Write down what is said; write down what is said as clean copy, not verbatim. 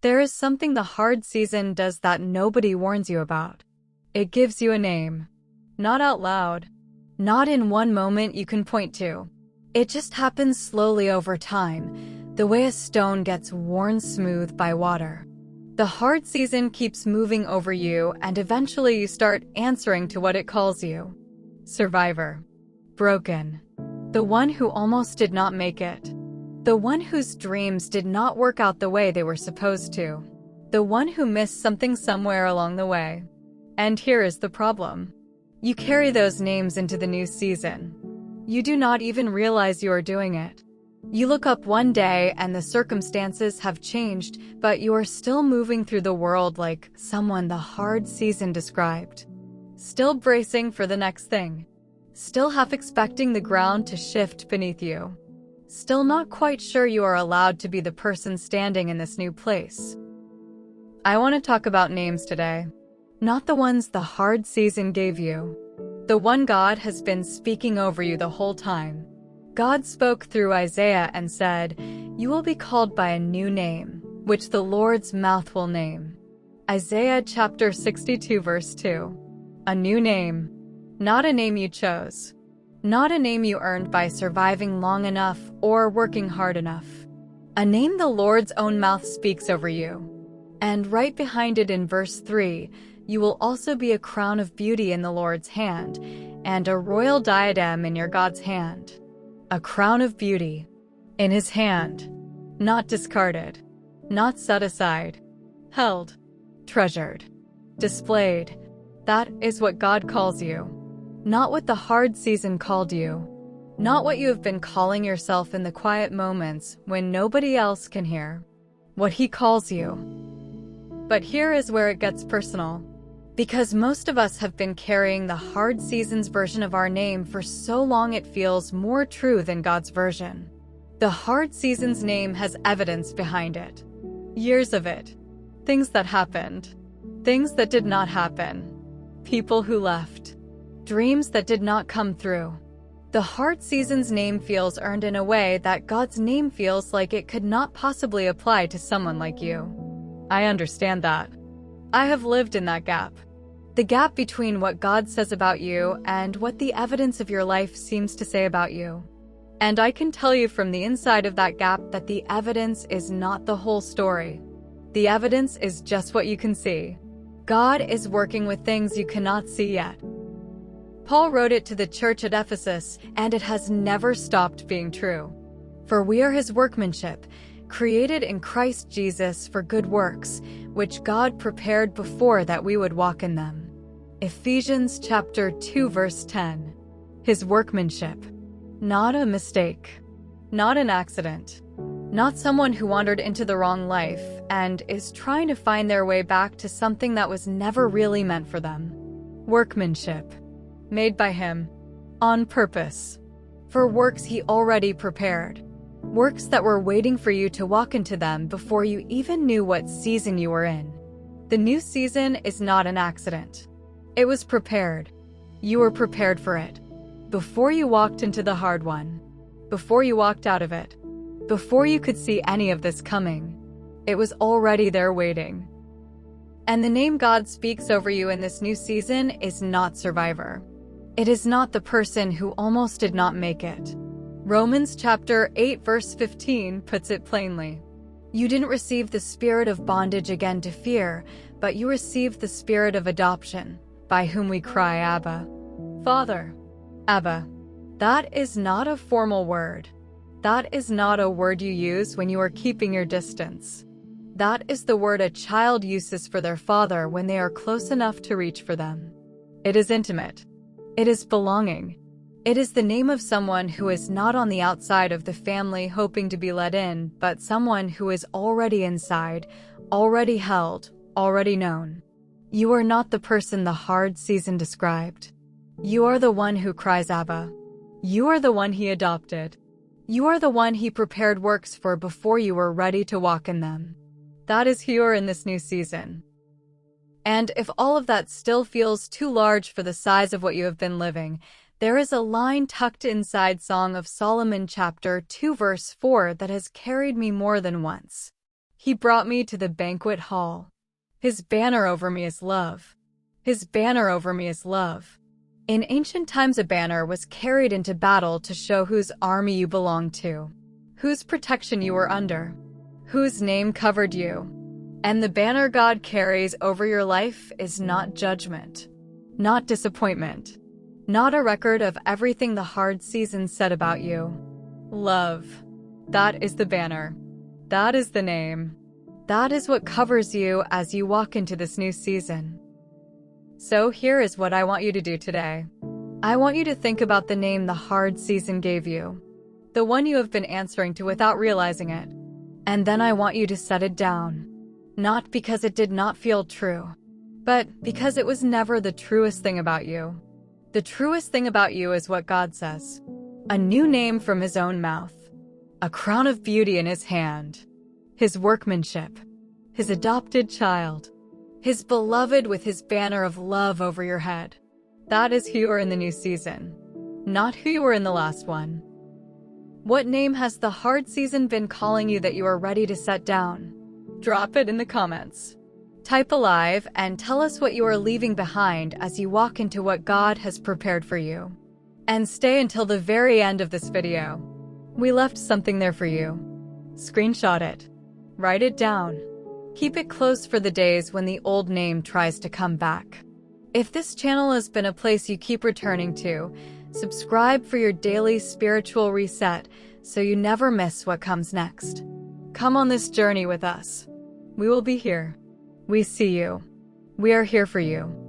There is something the hard season does that nobody warns you about. It gives you a name. Not out loud. Not in one moment you can point to. It just happens slowly over time, the way a stone gets worn smooth by water. The hard season keeps moving over you, and eventually you start answering to what it calls you. Survivor. Broken. The one who almost did not make it. The one whose dreams did not work out the way they were supposed to. The one who missed something somewhere along the way. And here is the problem. You carry those names into the new season. You do not even realize you are doing it. You look up one day and the circumstances have changed, but you are still moving through the world like someone the hard season described. Still bracing for the next thing. Still half expecting the ground to shift beneath you. Still not quite sure you are allowed to be the person standing in this new place. I want to talk about names today. Not the ones the hard season gave you. The one God has been speaking over you the whole time. God spoke through Isaiah and said, "You will be called by a new name, which the Lord's mouth will name." Isaiah chapter 62 verse 2. A new name. Not a name you chose. Not a name you earned by surviving long enough or working hard enough. A name the Lord's own mouth speaks over you. And right behind it in verse 3, you will also be a crown of beauty in the Lord's hand, and a royal diadem in your God's hand. A crown of beauty. In His hand. Not discarded. Not set aside. Held. Treasured. Displayed. That is what God calls you. Not what the hard season called you. Not what you have been calling yourself in the quiet moments when nobody else can hear. What He calls you. But here is where it gets personal. Because most of us have been carrying the hard season's version of our name for so long it feels more true than God's version. The hard season's name has evidence behind it. Years of it. Things that happened. Things that did not happen. People who left. Dreams that did not come through. The hard season's name feels earned in a way that God's name feels like it could not possibly apply to someone like you. I understand that. I have lived in that gap. The gap between what God says about you and what the evidence of your life seems to say about you. And I can tell you from the inside of that gap that the evidence is not the whole story. The evidence is just what you can see. God is working with things you cannot see yet. Paul wrote it to the church at Ephesus, and it has never stopped being true. For we are His workmanship, created in Christ Jesus for good works, which God prepared before that we would walk in them. Ephesians chapter 2 verse 10. His workmanship. Not a mistake. Not an accident. Not someone who wandered into the wrong life and is trying to find their way back to something that was never really meant for them. Workmanship. Made by Him. On purpose. For works He already prepared. Works that were waiting for you to walk into them before you even knew what season you were in. The new season is not an accident. It was prepared. You were prepared for it. Before you walked into the hard one. Before you walked out of it. Before you could see any of this coming. It was already there waiting. And the name God speaks over you in this new season is not survivor. It is not the person who almost did not make it. Romans chapter 8 verse 15 puts it plainly. You didn't receive the spirit of bondage again to fear, but you received the spirit of adoption, by whom we cry, Abba, Father. Abba. That is not a formal word. That is not a word you use when you are keeping your distance. That is the word a child uses for their father when they are close enough to reach for them. It is intimate. It is belonging. It is the name of someone who is not on the outside of the family hoping to be let in, but someone who is already inside, already held, already known. You are not the person the hard season described. You are the one who cries Abba. You are the one He adopted. You are the one He prepared works for before you were ready to walk in them. That is who you are in this new season. And if all of that still feels too large for the size of what you have been living, there is a line tucked inside Song of Solomon chapter 2 verse 4 that has carried me more than once. He brought me to the banquet hall. His banner over me is love. His banner over me is love. In ancient times, a banner was carried into battle to show whose army you belonged to, whose protection you were under, whose name covered you. And the banner God carries over your life is not judgment, not disappointment, not a record of everything the hard season said about you. Love. That is the banner. That is the name. That is what covers you as you walk into this new season. So here is what I want you to do today. I want you to think about the name the hard season gave you, the one you have been answering to without realizing it. And then I want you to set it down, not because it did not feel true, but because it was never the truest thing about you. The truest thing about you is what God says. A new name from His own mouth, a crown of beauty in His hand, His workmanship, His adopted child, His beloved with His banner of love over your head. That is who you are in the new season, not who you were in the last one. What name has the hard season been calling you that you are ready to set down? Drop it in the comments. Type alive and tell us what you are leaving behind as you walk into what God has prepared for you. And stay until the very end of this video. We left something there for you. Screenshot it. Write it down. Keep it close for the days when the old name tries to come back. If this channel has been a place you keep returning to, subscribe for your daily spiritual reset so you never miss what comes next. Come on this journey with us. We will be here. We see you. We are here for you.